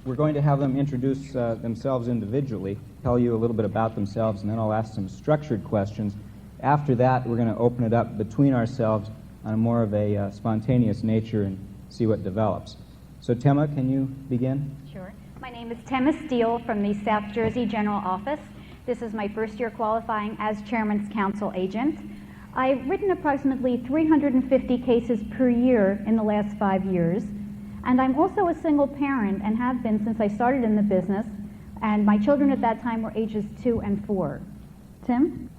We're going to have them introduce themselves individually, tell you a little bit about themselves, and then I'll ask some structured questions. After that, we're going to open it up between ourselves on a more of a spontaneous nature and see what develops. So, Tema, can you begin? Sure. My name is Tema Steele from the South Jersey General Office. This is my first year qualifying as Chairman's Counsel agent. I've written approximately 350 cases per year in the last 5 years. And I'm also a single parent and have been since I started in the business. And my children at that time were ages 2 and 4. Tim?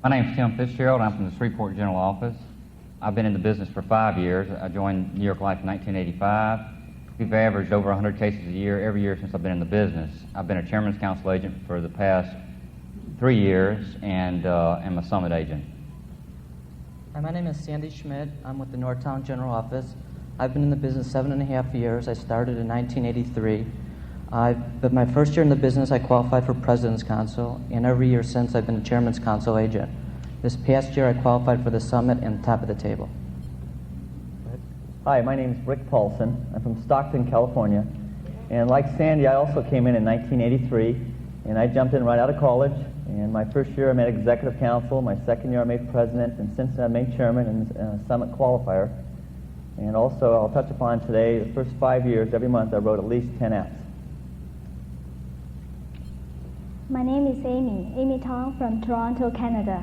My name is Tim Fitzgerald. I'm from the Shreveport General Office. I've been in the business for 5 years. I joined New York Life in 1985. We've averaged over 100 cases a year every year since I've been in the business. I've been a Chairman's Counsel agent for the past 3 years and am a Summit agent. Hi, my name is Sandy Schmidt. I'm with the Northtown General Office. I've been in the business 7.5 years. I started in 1983. But my first year in the business, I qualified for President's Counsel, and every year since, I've been a Chairman's Counsel agent. This past year, I qualified for the Summit and Top of the Table. Hi, my name is Rick Paulson. I'm from Stockton, California. And like Sandy, I also came in 1983, and I jumped in right out of college. And my first year, I made Executive Counsel. My second year, I made President, and since then, I made Chairman and Summit Qualifier. And also, I'll touch upon today, the first 5 years, every month, I wrote at least 10 apps. My name is Amy Tong from Toronto, Canada.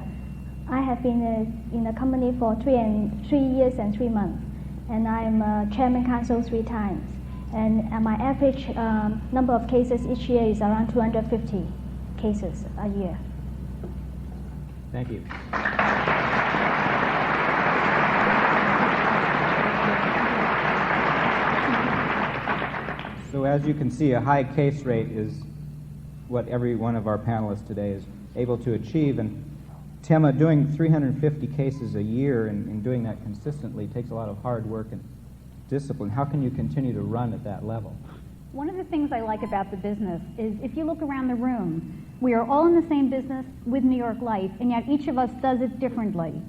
I have been in the company for 3 years and 3 months, and I'm Chairman Counsel 3 times. And my average number of cases each year is around 250 cases a year. Thank you. So as you can see, a high case rate is what every one of our panelists today is able to achieve. And Tema, doing 350 cases a year and doing that consistently takes a lot of hard work and discipline. How can you continue to run at that level? One of the things I like about the business is if you look around the room, we are all in the same business with New York Life, and yet each of us does it differently.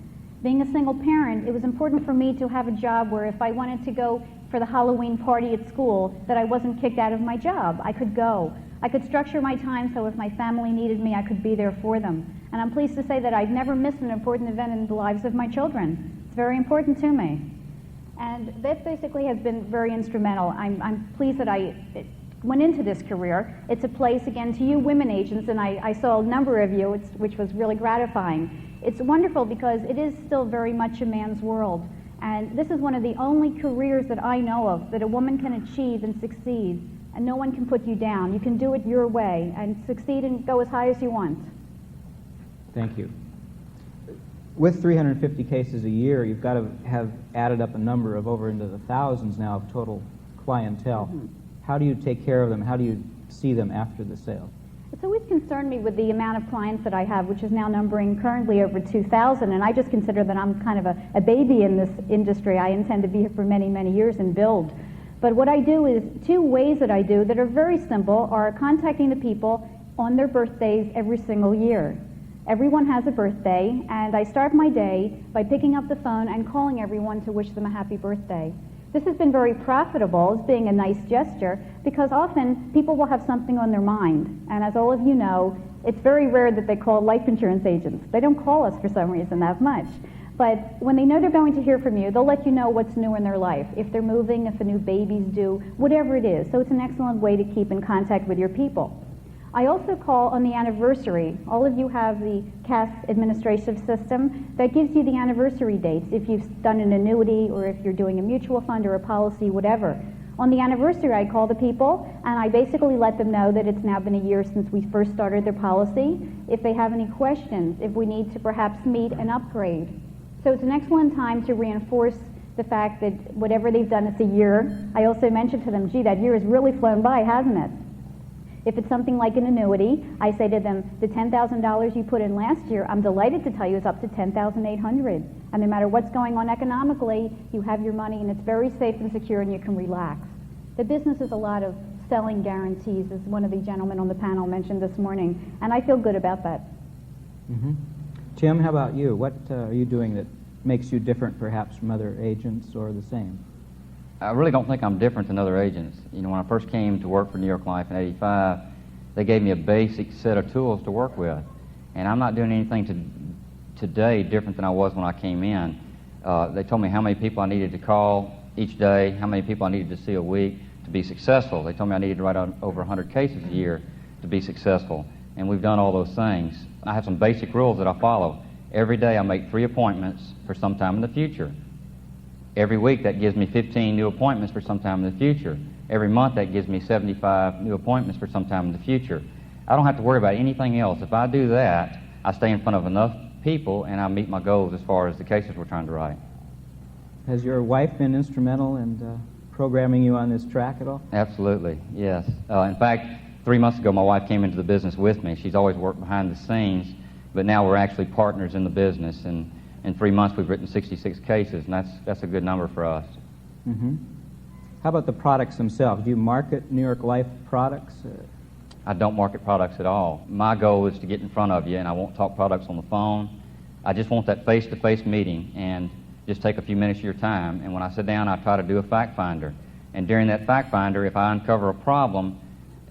Being a single parent, it was important for me to have a job where if I wanted to go for the Halloween party at school, that I wasn't kicked out of my job. I could go. I could structure my time so if my family needed me, I could be there for them. And I'm pleased to say that I've never missed an important event in the lives of my children. It's very important to me. And that basically has been very instrumental. I'm pleased that I went into this career. It's a place, again, to you women agents, and I saw a number of you, which was really gratifying. It's wonderful because it is still very much a man's world. And this is one of the only careers that I know of that a woman can achieve and succeed, and no one can put you down. You can do it your way and succeed and go as high as you want. Thank you. With 350 cases a year, you've got to have added up a number of over into the thousands now of total clientele. Mm-hmm. How do you take care of them? How do you see them after the sale? It's always concerned me with the amount of clients that I have, which is now numbering currently over 2,000, and I just consider that I'm kind of a baby in this industry. I intend to be here for many, many years and build. But what I do is 2 ways that I do that are very simple are contacting the people on their birthdays every single year. Everyone has a birthday, and I start my day by picking up the phone and calling everyone to wish them a happy birthday. This has been very profitable as being a nice gesture because often people will have something on their mind. And as all of you know, it's very rare that they call life insurance agents. They don't call us for some reason that much. But when they know they're going to hear from you, they'll let you know what's new in their life. If they're moving, if a new baby's due, whatever it is. So it's an excellent way to keep in contact with your people. I also call on the anniversary. All of you have the CAS administrative system that gives you the anniversary dates if you've done an annuity or if you're doing a mutual fund or a policy, whatever. On the anniversary, I call the people and I basically let them know that it's now been a year since we first started their policy. If they have any questions, if we need to perhaps meet and upgrade. So it's an excellent time to reinforce the fact that whatever they've done, it's a year. I also mentioned to them, gee, that year has really flown by, hasn't it? If it's something like an annuity, I say to them, the $10,000 you put in last year, I'm delighted to tell you is up to $10,800. And no matter what's going on economically, you have your money and it's very safe and secure and you can relax. The business is a lot of selling guarantees, as one of the gentlemen on the panel mentioned this morning, and I feel good about that. Mm-hmm. Tim, how about you? What are you doing that makes you different perhaps from other agents or the same? I really don't think I'm different than other agents. You know, when I first came to work for New York Life in '85, they gave me a basic set of tools to work with. And I'm not doing anything today different than I was when I came in. They told me how many people I needed to call each day, how many people I needed to see a week to be successful. They told me I needed to write out over 100 cases a year to be successful. And we've done all those things. I have some basic rules that I follow. Every day I make 3 appointments for some time in the future. Every week that gives me 15 new appointments for some time in the future. Every month that gives me 75 new appointments for some time in the future. I don't have to worry about anything else. If I do that, I stay in front of enough people and I meet my goals as far as the cases we're trying to write. Has your wife been instrumental in programming you on this track at all? Absolutely, yes. In fact, 3 months ago my wife came into the business with me. She's always worked behind the scenes, but now we're actually partners in the business. And in 3 months we've written 66 cases, and that's a good number for us. Mm-hmm. How about the products themselves? Do you market New York Life products? I don't market products at all. My goal is to get in front of you, and I won't talk products on the phone. I just want that face-to-face meeting and just take a few minutes of your time. And when I sit down, I try to do a fact finder. And during that fact finder, if I uncover a problem,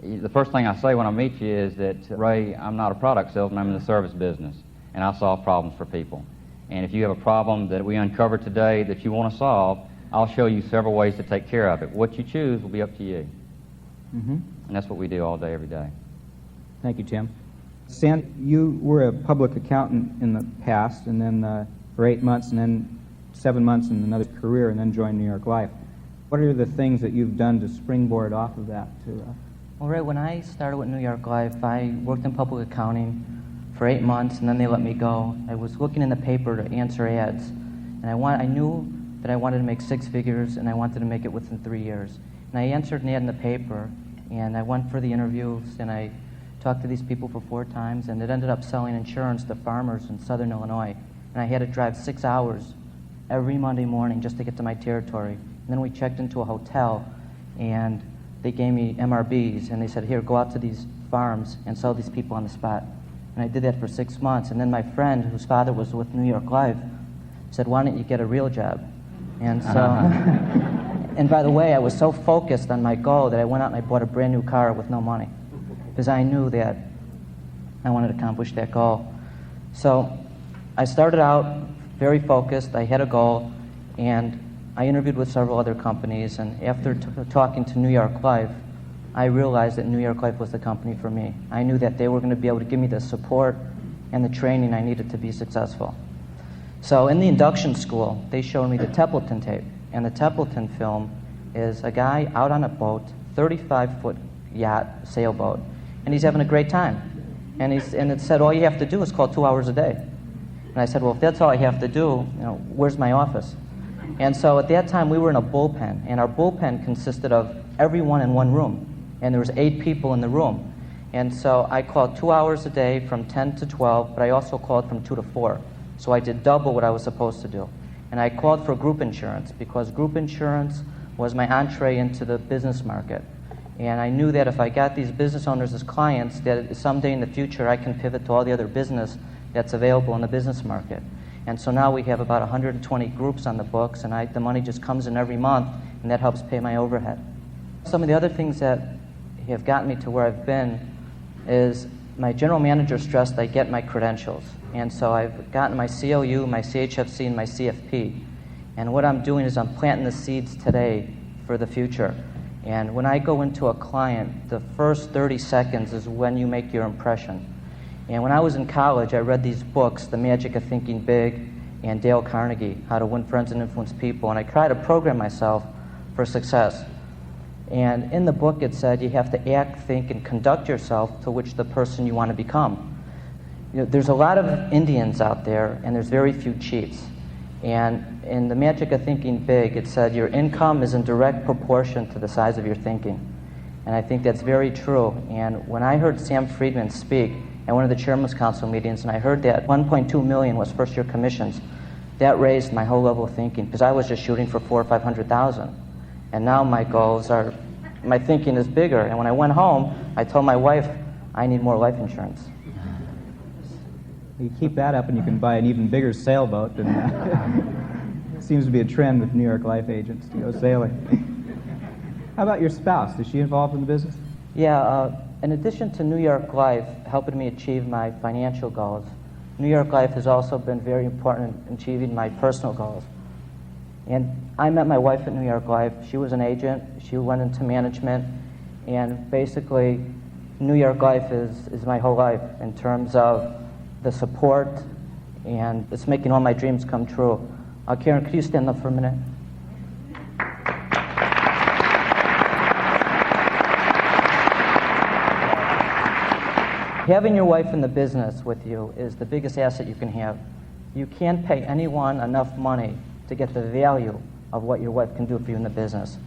the first thing I say when I meet you is that, Ray, I'm not a product salesman, I'm in the service business, and I solve problems for people. And if you have a problem that we uncovered today that you want to solve, I'll show you several ways to take care of it. What you choose will be up to you. Mm-hmm. And that's what we do all day, every day. Thank you, Tim. Stan, you were a public accountant in the past, and then for 8 months, and then 7 months in another career, and then joined New York Life. What are the things that you've done to springboard off of that? Well, Ray, when I started with New York Life, I worked in public accounting for 8 months, and then they let me go. I was looking in the paper to answer ads, and I knew that I wanted to make 6 figures, and I wanted to make it within 3 years. And I answered an ad in the paper, and I went for the interviews, and I talked to these people for 4 times, and it ended up selling insurance to farmers in southern Illinois. And I had to drive 6 hours every Monday morning just to get to my territory. And then we checked into a hotel, and they gave me MRBs, and they said, here, go out to these farms and sell these people on the spot. And I did that for 6 months. And then my friend, whose father was with New York Life, said, why don't you get a real job? And so, and by the way, I was so focused on my goal that I went out and I bought a brand new car with no money, because I knew that I wanted to accomplish that goal. So I started out very focused. I had a goal, and I interviewed with several other companies, and after talking to New York Life, I realized that New York Life was the company for me. I knew that they were going to be able to give me the support and the training I needed to be successful. So in the induction school, they showed me the Templeton tape, and the Templeton film is a guy out on a boat, 35-foot yacht, sailboat, and he's having a great time. And it said, all you have to do is call 2 hours a day. And I said, well, if that's all I have to do, where's my office? And so at that time, we were in a bullpen, and our bullpen consisted of everyone in one room, and there was 8 people in the room. And so I called 2 hours a day from 10 to 12, but I also called from 2 to 4. So I did double what I was supposed to do. And I called for group insurance, because group insurance was my entree into the business market. And I knew that if I got these business owners as clients, that someday in the future I can pivot to all the other business that's available in the business market. And so now we have about 120 groups on the books, and the money just comes in every month, and that helps pay my overhead. Some of the other things that have gotten me to where I've been is my general manager stressed I get my credentials. And so I've gotten my COU, my CHFC, and my CFP. And what I'm doing is I'm planting the seeds today for the future. And when I go into a client, the first 30 seconds is when you make your impression. And when I was in college, I read these books, The Magic of Thinking Big and Dale Carnegie, How to Win Friends and Influence People, and I tried to program myself for success. And in the book it said you have to act, think, and conduct yourself to which the person you want to become. There's a lot of Indians out there, and there's very few chiefs. And in The Magic of Thinking Big, it said your income is in direct proportion to the size of your thinking. And I think that's very true. And when I heard Sam Friedman speak at one of the Chairman's Council meetings, and I heard that 1.2 million was first-year commissions, that raised my whole level of thinking, because I was just shooting for 400,000 or 500,000. And now my goals are, my thinking is bigger. And when I went home, I told my wife, I need more life insurance. You keep that up and you can buy an even bigger sailboat. seems to be a trend with New York Life agents to go sailing. How about your spouse? Is she involved in the business? Yeah, in addition to New York Life helping me achieve my financial goals, New York Life has also been very important in achieving my personal goals. And I met my wife at New York Life. She was an agent. She went into management. And basically, New York Life is my whole life in terms of the support, and it's making all my dreams come true. Karen, could you stand up for a minute? Having your wife in the business with you is the biggest asset you can have. You can't pay anyone enough money to get the value of what your wife can do for you in the business.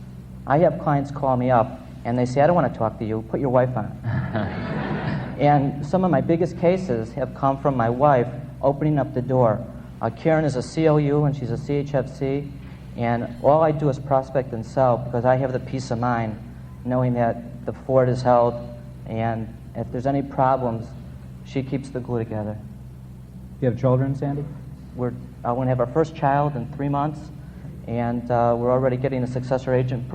I have clients call me up and they say, I don't want to talk to you, put your wife on. And some of my biggest cases have come from my wife opening up the door. Karen is a COU and she's a CHFC, and all I do is prospect and sell because I have the peace of mind knowing that the fort is held, and if there's any problems, she keeps the glue together. You have children, Sandy? We're going to have our first child in 3 months, and we're already getting the successor agent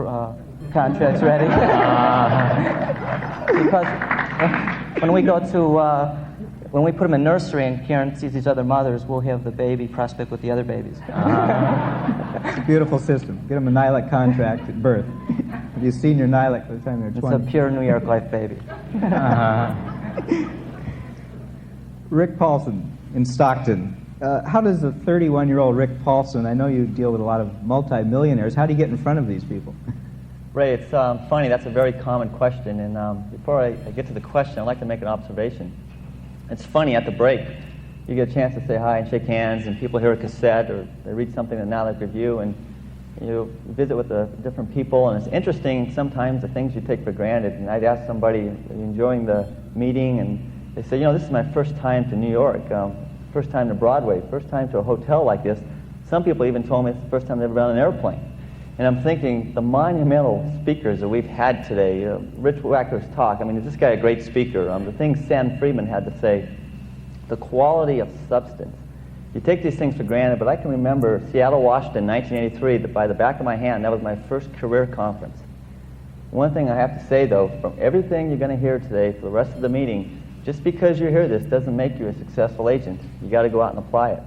contracts ready. Because when we go to, when we put them in nursery and Karen sees these other mothers, we'll have the baby prospect with the other babies. It's a beautiful system. Get them a NYL contract at birth. Have you seen your NYL by the time they're 20? It's a pure New York Life baby. Rick Paulson in Stockton. How does a 31-year-old Rick Paulson, I know you deal with a lot of multimillionaires, how do you get in front of these people? Ray, it's funny. That's a very common question. And before I get to the question, I'd like to make an observation. It's funny, at the break, you get a chance to say hi and shake hands, and people hear a cassette or they read something in the NYL review, and you visit with the different people, and it's interesting sometimes the things you take for granted. And I'd ask somebody, are you enjoying the meeting? And they say, this is my first time to New York, first time to Broadway, first time to a hotel like this. Some people even told me it's the first time they've ever been on an airplane. And I'm thinking, the monumental speakers that we've had today, Rich Wacker's talk, is this guy a great speaker? The things Sam Friedman had to say, the quality of substance. You take these things for granted, but I can remember Seattle, Washington, 1983, that by the back of my hand, that was my first career conference. One thing I have to say, though, from everything you're going to hear today for the rest of the meeting, just because you hear this doesn't make you a successful agent. You got to go out and apply it.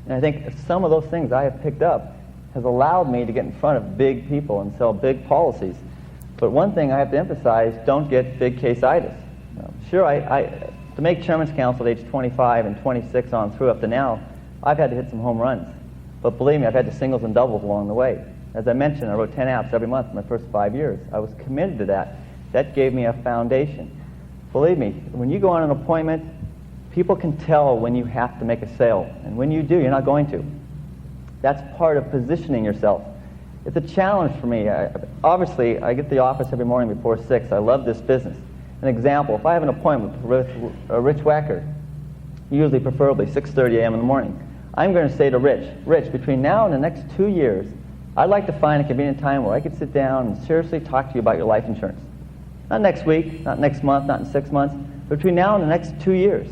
And I think some of those things I have picked up has allowed me to get in front of big people and sell big policies. But one thing I have to emphasize, don't get big case-itis. Sure, to make Chairman's Counsel at age 25 and 26 on through up to now, I've had to hit some home runs. But believe me, I've had to singles and doubles along the way. As I mentioned, I wrote 10 apps every month for my first 5 years. I was committed to that. That gave me a foundation. Believe me, when you go on an appointment, people can tell when you have to make a sale. And when you do, you're not going to. That's part of positioning yourself. It's a challenge for me. Obviously, I get to the office every morning before 6. I love this business. An example, if I have an appointment with Rich Wacker, usually preferably 6:30 a.m. in the morning, I'm going to say to Rich, between now and the next 2 years, I'd like to find a convenient time where I could sit down and seriously talk to you about your life insurance. Not next week, not next month, not in 6 months, but between now and the next 2 years.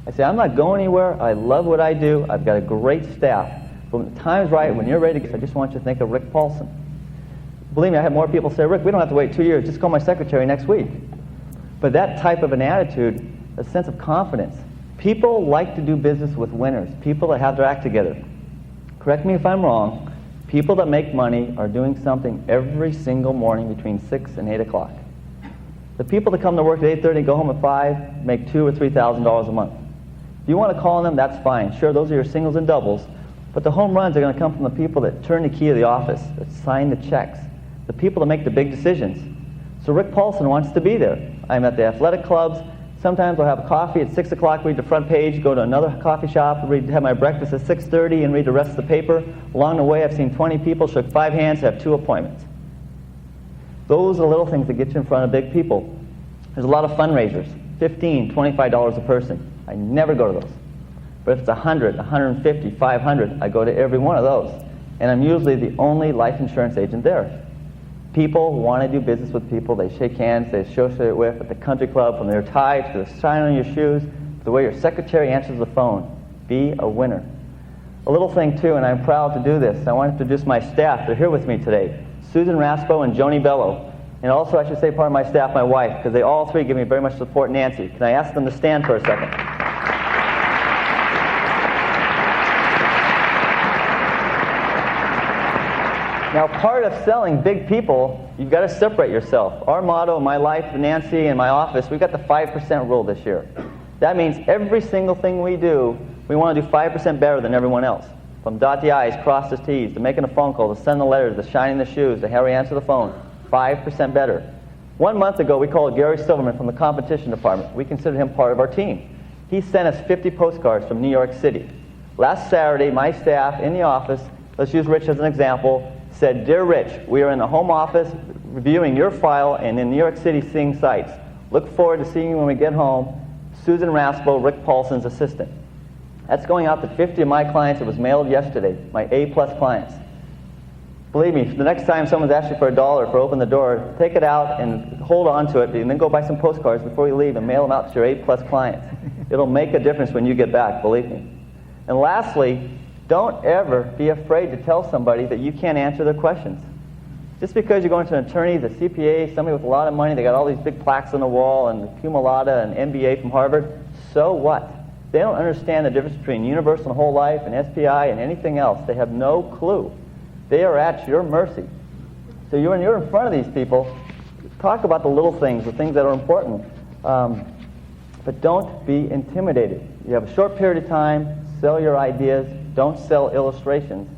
I say, I'm not going anywhere. I love what I do. I've got a great staff. But when the time's right, when you're ready to go, I just want you to think of Rick Paulson. Believe me, I have more people say, Rick, we don't have to wait 2 years. Just call my secretary next week. But that type of an attitude, a sense of confidence, people like to do business with winners, people that have their act together. Correct me if I'm wrong, people that make money are doing something every single morning between 6 and 8 o'clock. The people that come to work at 8:30 and go home at 5 make $2,000 or $3,000 a month. If you want to call on them, that's fine. Sure, those are your singles and doubles. But the home runs are going to come from the people that turn the key of the office, that sign the checks, the people that make the big decisions. So Rick Paulson wants to be there. I'm at the athletic clubs. Sometimes I'll have a coffee at 6 o'clock, read the front page, go to another coffee shop, have my breakfast at 6:30 and read the rest of the paper. Along the way, I've seen 20 people, shook 5 hands, have 2 appointments. Those are the little things that get you in front of big people. There's a lot of fundraisers, $15, $25 a person. I never go to those. But if it's 100, 150, 500, I go to every one of those. And I'm usually the only life insurance agent there. People want to do business with people. They shake hands, they associate with at the country club, from their tie to the sign on your shoes, to the way your secretary answers the phone. Be a winner. A little thing too, and I'm proud to do this. I want to introduce my staff. They're here with me today. Susan Raspo and Joni Bello. And also, I should say, part of my staff, my wife, because they all three give me very much support. Nancy, can I ask them to stand for a second? Now, part of selling big people, you've got to separate yourself. Our motto in my life, Nancy, and my office, we've got the 5% rule this year. That means every single thing we do, we want to do 5% better than everyone else. From dot the I's, cross the T's, to making a phone call, to sending the letters, to shining the shoes, to Harry answer the phone. 5% better. 1 month ago, we called Gary Silverman from the competition department. We considered him part of our team. He sent us 50 postcards from New York City. Last Saturday, my staff in the office, let's use Rich as an example, said, "Dear Rich, we are in the home office reviewing your file and in New York City seeing sites. Look forward to seeing you when we get home. Susan Raspo, Rick Paulson's assistant." That's going out to 50 of my clients. It was mailed yesterday, my A-plus clients. Believe me, the next time someone's asked you for $1 for open the door, take it out and hold on to it, and then go buy some postcards before you leave and mail them out to your A-plus clients. It'll make a difference when you get back, believe me. And lastly, don't ever be afraid to tell somebody that you can't answer their questions. Just because you're going to an attorney, the CPA, somebody with a lot of money, they got all these big plaques on the wall and cum laude and MBA from Harvard, so what? They don't understand the difference between universal and whole life and SPI and anything else. They have no clue. They are at your mercy. So when you're in front of these people, talk about the little things, the things that are important. But don't be intimidated. You have a short period of time, sell your ideas, don't sell illustrations.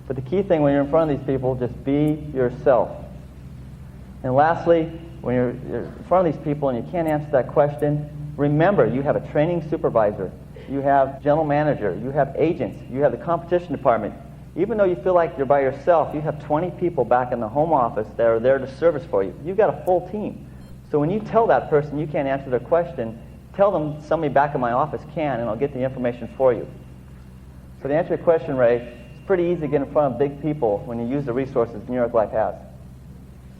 But the key thing when you're in front of these people, just be yourself. And lastly, when you're in front of these people and you can't answer that question, remember you have a training supervisor, you have general manager, you have agents, you have the competition department. Even though you feel like you're by yourself, you have 20 people back in the home office that are there to service for you. You've got a full team. So when you tell that person you can't answer their question, tell them somebody back in my office can, and I'll get the information for you. So to answer your question, Ray, it's pretty easy to get in front of big people when you use the resources New York Life has.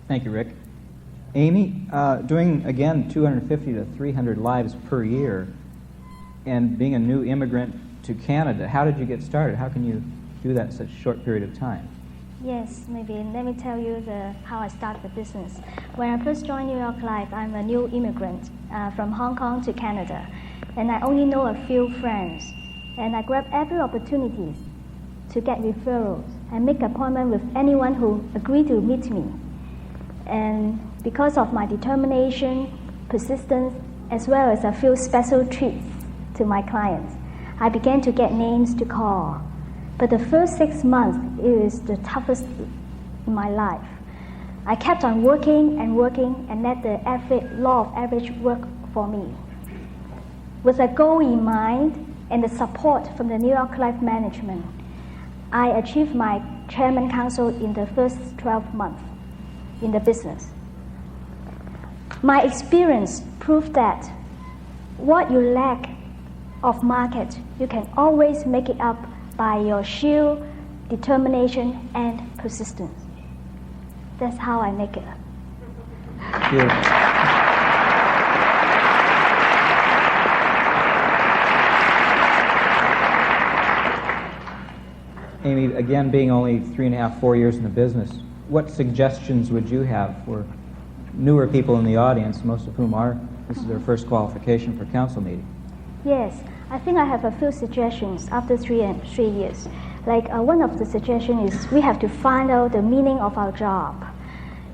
Thank you, Rick. Amy, doing, again, 250 to 300 lives per year, and being a new immigrant to Canada, how did you get started? How can you do that in such a short period of time? Yes, maybe let me tell you how I started the business. When I first joined New York Life, I'm a new immigrant from Hong Kong to Canada, and I only know a few friends. And I grab every opportunity to get referrals and make appointment with anyone who agreed to meet me. And because of my determination, persistence, as well as a few special treats to my clients, I began to get names to call. But the first 6 months is the toughest in my life. I kept on working and let the law of average work for me. With a goal in mind and the support from the New York Life management, I achieved my chairman council in the first 12 months in the business. My experience proved that what you lack of market, you can always make it up by your sheer determination and persistence. That's how I make it. Thank you. Amy, again, being only 3.5, 4 years in the business, what suggestions would you have for newer people in the audience, most of whom this is their first qualification for council meeting? Yes, I think I have a few suggestions after 3 years. Like one of the suggestions is we have to find out the meaning of our job.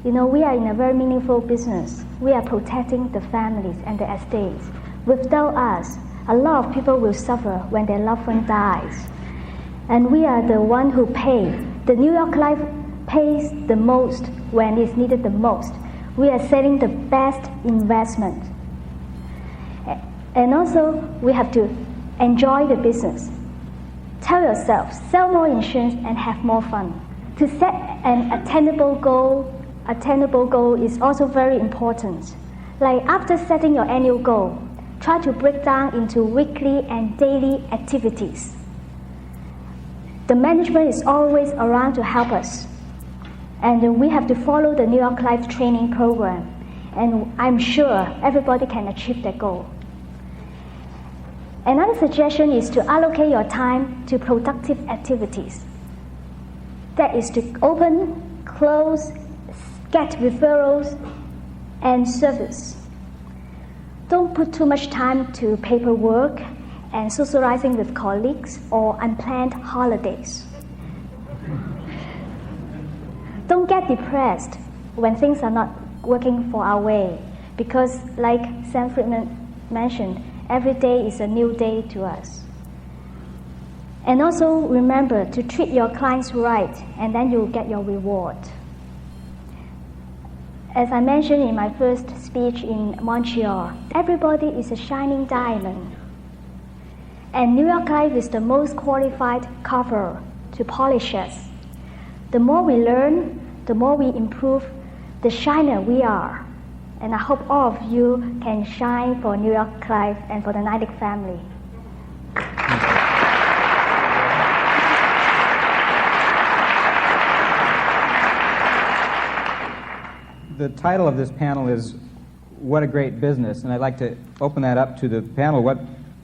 You know, we are in a very meaningful business. We are protecting the families and the estates. Without us, a lot of people will suffer when their loved one dies. And we are the one who pay. The New York Life pays the most when it's needed the most. We are selling the best investment. And also, we have to enjoy the business. Tell yourself, sell more insurance and have more fun. To set an attainable goal is also very important. Like after setting your annual goal, try to break down into weekly and daily activities. The management is always around to help us. And we have to follow the New York Life training program. And I'm sure everybody can achieve that goal. Another suggestion is to allocate your time to productive activities. That is to open, close, get referrals, and service. Don't put too much time to paperwork and socializing with colleagues or unplanned holidays. Don't get depressed when things are not working for our way, because like Sam Friedman mentioned, every day is a new day to us. And also remember to treat your clients right, and then you'll get your reward. As I mentioned in my first speech in Montreal, everybody is a shining diamond. And New York Life is the most qualified cover to polish us. The more we learn, the more we improve, the shiner we are. And I hope all of you can shine for New York Life and for the Neidig family. The title of this panel is What a Great Business, and I'd like to open that up to the panel.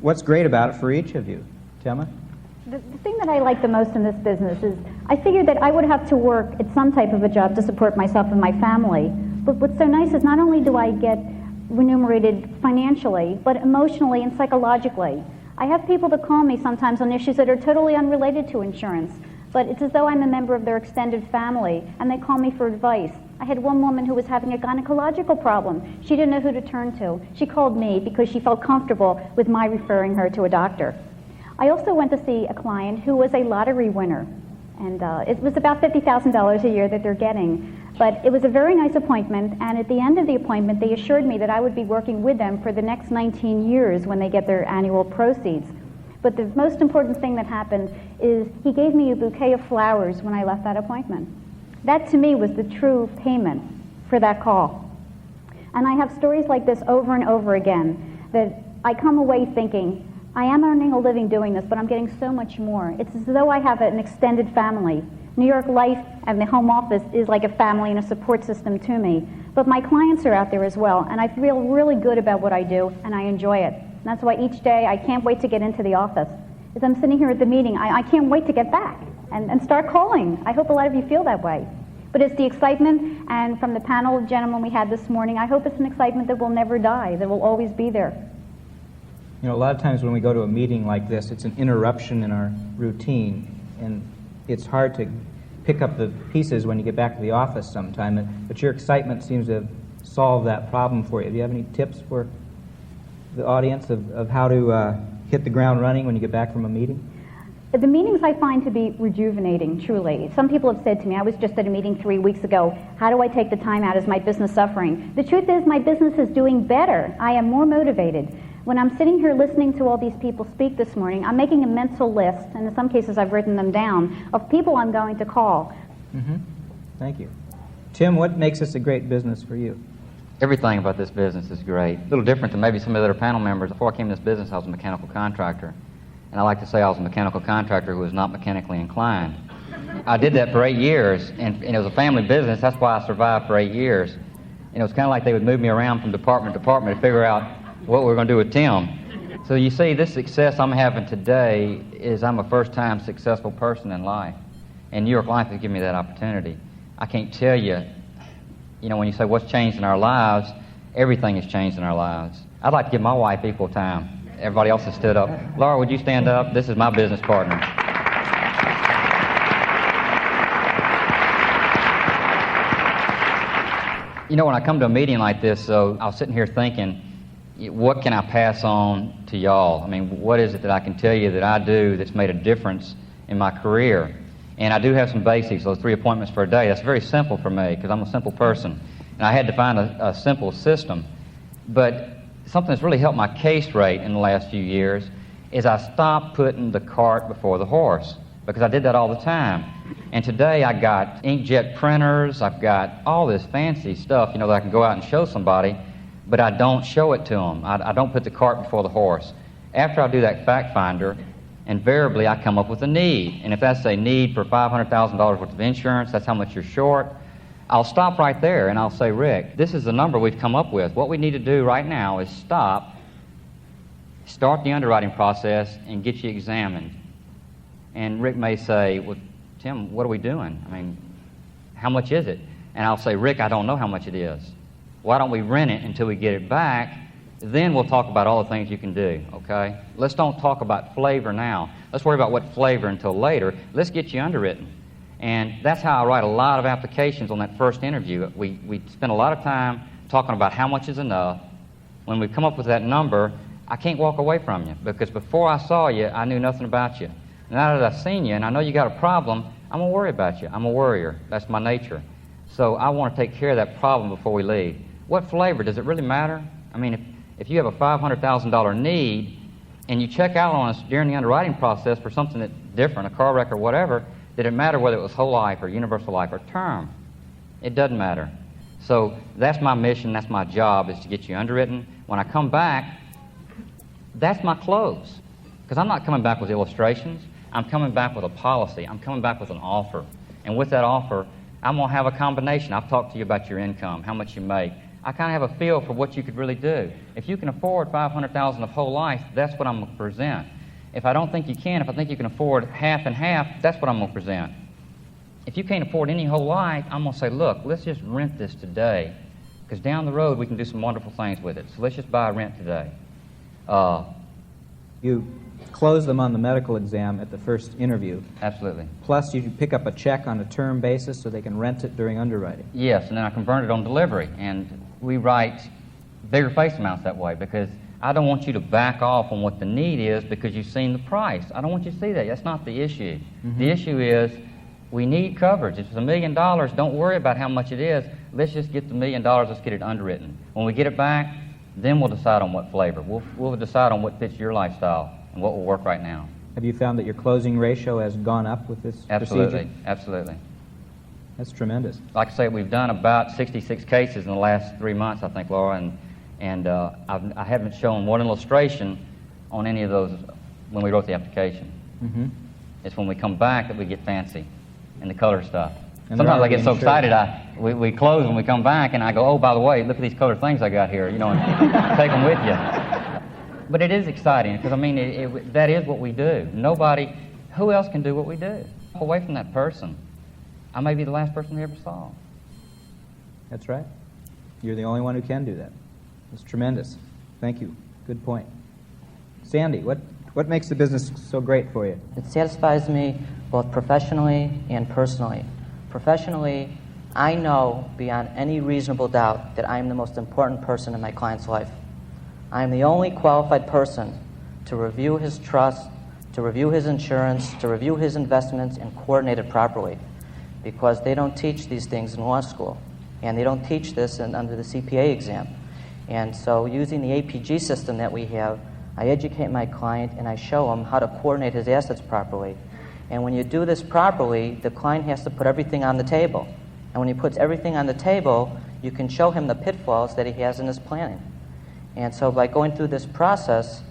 What's great about it for each of you? Tema? The thing that I like the most in this business is I figured that I would have to work at some type of a job to support myself and my family. But what's so nice is not only do I get remunerated financially, but emotionally and psychologically. I have people that call me sometimes on issues that are totally unrelated to insurance, but it's as though I'm a member of their extended family, and they call me for advice. I had one woman who was having a gynecological problem. She didn't know who to turn to. She called me because she felt comfortable with my referring her to a doctor. I also went to see a client who was a lottery winner, and it was about $50,000 a year that they're getting. But it was a very nice appointment, and at the end of the appointment, they assured me that I would be working with them for the next 19 years when they get their annual proceeds. But the most important thing that happened is he gave me a bouquet of flowers when I left that appointment. That, to me, was the true payment for that call. And I have stories like this over and over again, that I come away thinking, I am earning a living doing this, but I'm getting so much more. It's as though I have an extended family. New York Life and the home office is like a family and a support system to me. But my clients are out there as well, and I feel really good about what I do, and I enjoy it. And that's why each day I can't wait to get into the office. As I'm sitting here at the meeting, I can't wait to get back and start calling. I hope a lot of you feel that way. But it's the excitement, and from the panel of gentlemen we had this morning, I hope it's an excitement that will never die, that will always be there. You know, a lot of times when we go to a meeting like this, it's an interruption in our routine, and it's hard to pick up the pieces when you get back to the office sometime. But your excitement seems to have solved that problem for you. Do you have any tips for the audience of how to hit the ground running when you get back from a meeting? The meetings I find to be rejuvenating, truly. Some people have said to me, I was just at a meeting 3 weeks ago, how do I take the time out? Is my business suffering? The truth is my business is doing better. I am more motivated. When I'm sitting here listening to all these people speak this morning, I'm making a mental list, and in some cases I've written them down, of people I'm going to call. Mm-hmm. Thank you. Tim, what makes this a great business for you? Everything about this business is great. A little different than maybe some of the other panel members. Before I came to this business, I was a mechanical contractor. And I like to say I was a mechanical contractor who was not mechanically inclined. I did that for 8 years, and it was a family business. That's why I survived for 8 years. And it was kind of like they would move me around from department to department to figure out what we were going to do with Tim. So you see, this success I'm having today is I'm a first-time successful person in life. And New York Life has given me that opportunity. I can't tell you, when you say what's changed in our lives, everything has changed in our lives. I'd like to give my wife equal time. Everybody else has stood up. Laura, would you stand up? This is my business partner. When I come to a meeting like this, so I was sitting here thinking, what can I pass on to y'all? I mean, what is it that I can tell you that I do that's made a difference in my career? And I do have some basics, those 3 appointments per day. That's very simple for me because I'm a simple person. And I had to find a simple system. But something that's really helped my case rate in the last few years is I stopped putting the cart before the horse, because I did that all the time. And today I got inkjet printers, I've got all this fancy stuff, that I can go out and show somebody, but I don't show it to them. I don't put the cart before the horse. After I do that fact finder, invariably I come up with a need. And if that's a need for $500,000 worth of insurance, that's how much you're short, I'll stop right there and I'll say, Rick, this is the number we've come up with. What we need to do right now is stop start the underwriting process and get you examined. And Rick may say, well, Tim, what are we doing? I mean, how much is it? And I'll say, Rick, I don't know how much it is. Why don't we rent it until we get it back? Then we'll talk about all the things you can do, okay? Let's don't talk about flavor now. Let's worry about what flavor until later. Let's get you underwritten. And that's how I write a lot of applications on that first interview. We spend a lot of time talking about how much is enough. When we come up with that number, I can't walk away from you, because before I saw you, I knew nothing about you. Now that I've seen you and I know you got a problem, I'm going to worry about you. I'm a worrier. That's my nature. So I want to take care of that problem before we leave. What flavor? Does it really matter? I mean, if you have a $500,000 need and you check out on us during the underwriting process for something that's different, a car wreck or whatever, did it matter whether it was whole life or universal life or term? It doesn't matter. So that's my mission, that's my job, is to get you underwritten. When I come back, that's my close. Because I'm not coming back with illustrations. I'm coming back with a policy. I'm coming back with an offer. And with that offer, I'm going to have a combination. I've talked to you about your income, how much you make. I kind of have a feel for what you could really do. If you can afford $500,000 of whole life, that's what I'm going to present. If I don't think you can, if I think you can afford half and half, that's what I'm going to present. If you can't afford any whole life, I'm going to say, look, let's just rent this today, because down the road we can do some wonderful things with it. So let's just buy a rent today. You close them on the medical exam at the first interview. Absolutely. Plus, you pick up a check on a term basis so they can rent it during underwriting. Yes, and then I convert it on delivery, and we write bigger face amounts that way, because I don't want you to back off on what the need is because you've seen the price. I don't want you to see that. That's not the issue. Mm-hmm. The issue is we need coverage. If it's $1 million, don't worry about how much it is. Let's just get the $1 million. Let's get it underwritten. When we get it back, then we'll decide on what flavor. We'll decide on what fits your lifestyle and what will work right now. Have you found that your closing ratio has gone up with this procedure? Absolutely. That's tremendous. Like I say, we've done about 66 cases in the last 3 months, I think, Laura, and I haven't shown one illustration on any of those when we wrote the application. Mm-hmm. It's when we come back that we get fancy and the color stuff. And sometimes I get so excited, we close when we come back, and I go, oh, by the way, look at these colored things I got here, you know, and take them with you. But it is exciting, because, I mean, that is what we do. Who else can do what we do? Away from that person. I may be the last person they ever saw. That's right. You're the only one who can do that. It's tremendous. Thank you. Good point. Sandy, what makes the business so great for you? It satisfies me both professionally and personally. Professionally, I know beyond any reasonable doubt that I am the most important person in my client's life. I am the only qualified person to review his trust, to review his insurance, to review his investments, and coordinate it properly, because they don't teach these things in law school, and they don't teach this under the CPA exam. And so using the APG system that we have, I educate my client and I show him how to coordinate his assets properly. And when you do this properly, the client has to put everything on the table. And when he puts everything on the table, you can show him the pitfalls that he has in his planning. And so by going through this process,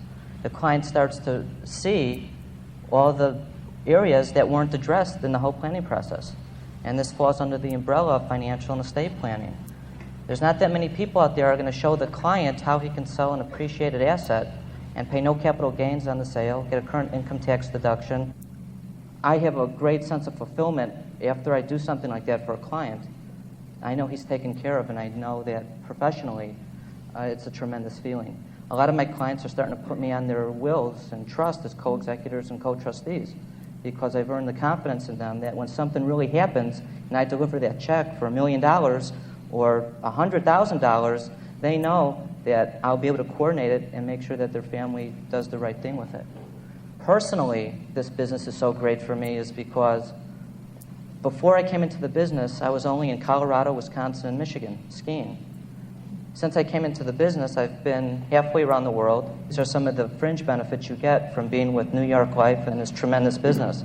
the client starts to see all the areas that weren't addressed in the whole planning process. And this falls under the umbrella of financial and estate planning. There's not that many people out there who are going to show the client how he can sell an appreciated asset and pay no capital gains on the sale, get a current income tax deduction. I have a great sense of fulfillment after I do something like that for a client. I know he's taken care of, and I know that professionally it's a tremendous feeling. A lot of my clients are starting to put me on their wills and trust as co-executors and co-trustees, because I've earned the confidence in them that when something really happens and I deliver that check for $1 million or $100,000, they know that I'll be able to coordinate it and make sure that their family does the right thing with it. Personally, this business is so great for me is because before I came into the business, I was only in Colorado, Wisconsin, and Michigan skiing. Since I came into the business, I've been halfway around the world. These are some of the fringe benefits you get from being with New York Life and this tremendous business.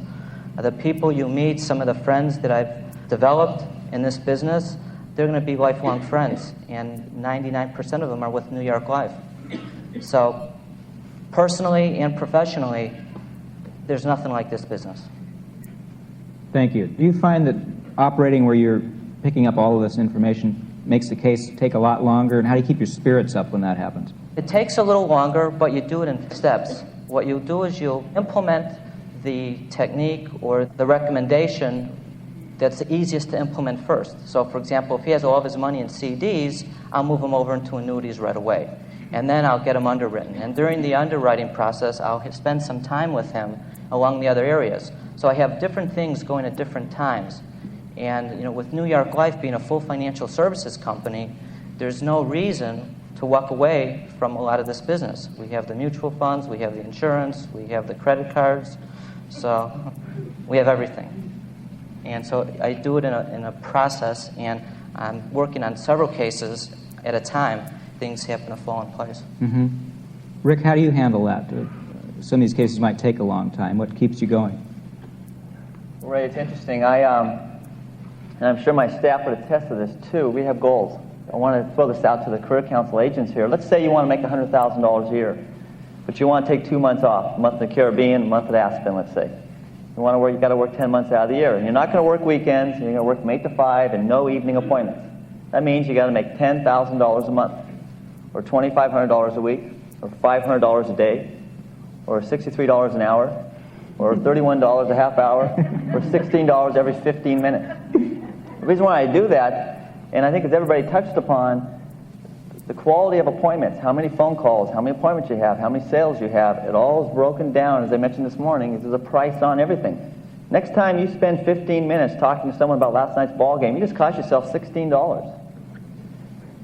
The people you meet, some of the friends that I've developed in this business, they're going to be lifelong friends, and 99% of them are with New York Life. So personally and professionally, there's nothing like this business. Thank you. Do you find that operating where you're picking up all of this information makes the case take a lot longer, and how do you keep your spirits up when that happens? It takes a little longer, but you do it in steps. What you'll do is you'll implement the technique or the recommendation that's the easiest to implement first. So, for example, if he has all of his money in CDs, I'll move him over into annuities right away. And then I'll get him underwritten. And during the underwriting process, I'll spend some time with him along the other areas. So I have different things going at different times. And with New York Life being a full financial services company, there's no reason to walk away from a lot of this business. We have the mutual funds, we have the insurance, we have the credit cards, so we have everything. And so I do it in a process, and I'm working on several cases at a time. Things happen to fall in place. Mm-hmm. Rick, how do you handle that? Some of these cases might take a long time. What keeps you going? Ray, it's interesting. And I'm sure my staff would attest to this too. We have goals. I want to throw this out to the career council agents here. Let's say you want to make $100,000 a year, but you want to take 2 months off, a month in the Caribbean, a month at Aspen, let's say. You've got to work 10 months out of the year. And you're not going to work weekends. You're going to work from 8 to 5 and no evening appointments. That means you got to make $10,000 a month, or $2,500 a week, or $500 a day, or $63 an hour, or $31 a half hour, or $16 every 15 minutes. The reason why I do that, and I think as everybody touched upon, the quality of appointments, how many phone calls, how many appointments you have, how many sales you have, it all is broken down, as I mentioned this morning. There's a price on everything. Next time you spend 15 minutes talking to someone about last night's ball game, you just cost yourself $16.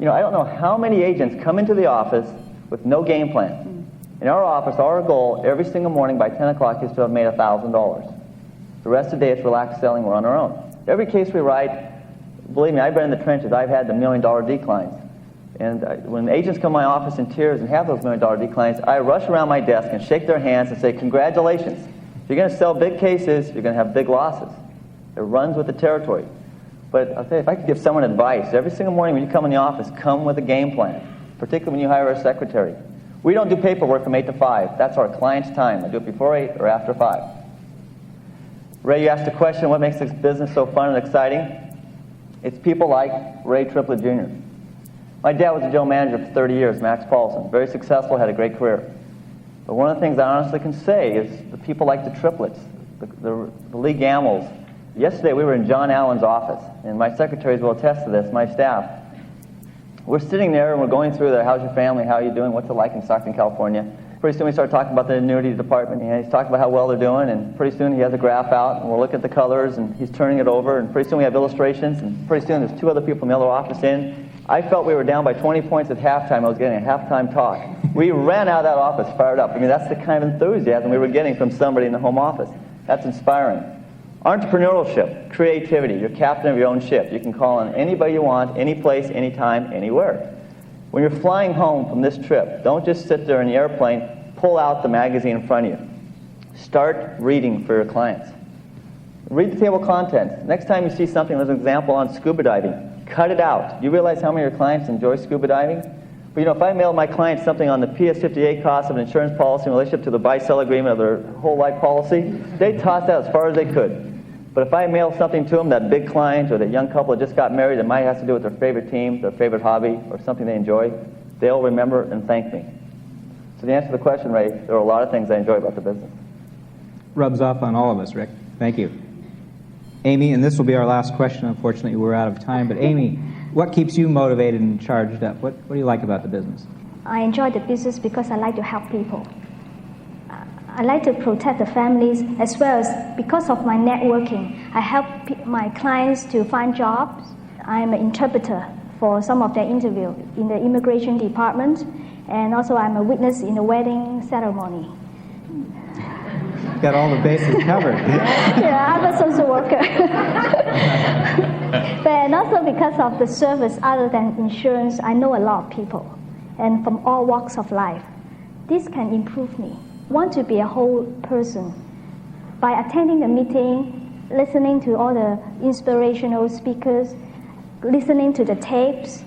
I don't know how many agents come into the office with no game plan. In our office, our goal every single morning by 10 o'clock is to have made $1,000. The rest of the day it's relaxed selling. We're on our own. Every case we write, believe me, I've been in the trenches. I've had the $1 million declines. And when agents come to my office in tears and have those $1 million declines, I rush around my desk and shake their hands and say, congratulations. If you're going to sell big cases, you're going to have big losses. It runs with the territory. But I'll tell you, if I could give someone advice, every single morning when you come in the office, come with a game plan, particularly when you hire a secretary. We don't do paperwork from 8 to 5. That's our client's time. I do it before 8 or after 5. Ray, you asked a question, what makes this business so fun and exciting? It's people like Ray Triplett Jr. My dad was a general manager for 30 years, Max Paulson. Very successful, had a great career. But one of the things I honestly can say is the people like the Triplets, the Lee Gambles. Yesterday we were in John Allen's office, and my secretaries will attest to this, my staff. We're sitting there and we're going through there, how's your family, how are you doing, what's it like in Stockton, California? Pretty soon we start talking about the annuity department, and he's talking about how well they're doing, and pretty soon he has a graph out, and we'll look at the colors, and he's turning it over, and pretty soon we have illustrations, and pretty soon there's 2 other people from the other office in. I felt we were down by 20 points at halftime. I was getting a halftime talk. We ran out of that office fired up. I mean, that's the kind of enthusiasm we were getting from somebody in the home office. That's inspiring. Entrepreneurship, creativity, you're captain of your own ship. You can call on anybody you want, any place, anytime, anywhere. When you're flying home from this trip, don't just sit there in the airplane, pull out the magazine in front of you. Start reading for your clients. Read the table of contents. Next time you see something, there's an example on scuba diving. Cut it out. You realize how many of your clients enjoy scuba diving? But if I mail my clients something on the PS58 cost of an insurance policy in relationship to the buy-sell agreement of their whole life policy, they toss that as far as they could. But if I mail something to them, that big client or that young couple that just got married that might have to do with their favorite team, their favorite hobby, or something they enjoy, they'll remember and thank me. So the answer to the question, Ray, there are a lot of things I enjoy about the business. Rubs off on all of us, Rick. Thank you. Amy, and this will be our last question. Unfortunately, we're out of time. But Amy, what keeps you motivated and charged up? What do you like about the business? I enjoy the business because I like to help people. I like to protect the families as well as because of my networking. I help my clients to find jobs. I'm an interpreter for some of their interview in the immigration department, and also I'm a witness in the wedding ceremony. Got all the bases covered. Yeah, I'm a social worker. And also because of the service other than insurance, I know a lot of people and from all walks of life. This can improve me. I want to be a whole person. By attending the meeting, listening to all the inspirational speakers, listening to the tapes,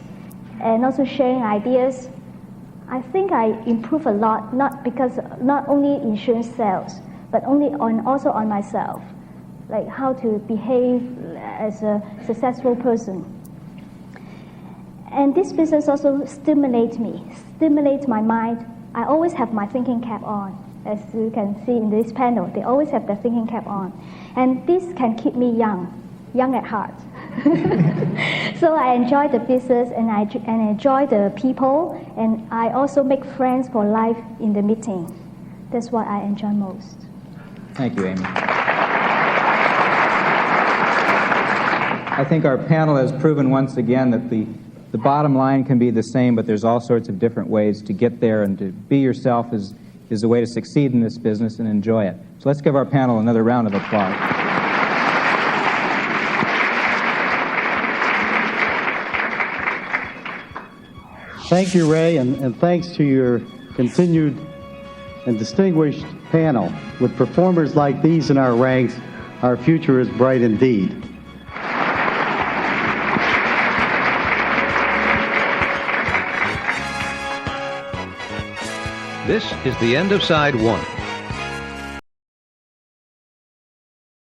and also sharing ideas, I think I improve a lot, not only insurance sales, but also on myself, like how to behave as a successful person. And this business also stimulates me. stimulates my mind. I always have my thinking cap on. As you can see in this panel, they always have their thinking cap on. And this can keep me young at heart. So I enjoy the business and I enjoy the people, and I also make friends for life in the meeting. That's what I enjoy most. Thank you, Amy. I think our panel has proven once again that the bottom line can be the same, but there's all sorts of different ways to get there, and to be yourself is a way to succeed in this business and enjoy it. So let's give our panel another round of applause. Thank you, Ray, and thanks to your continued and distinguished panel. With performers like these in our ranks, our future is bright indeed. This is the end of side one.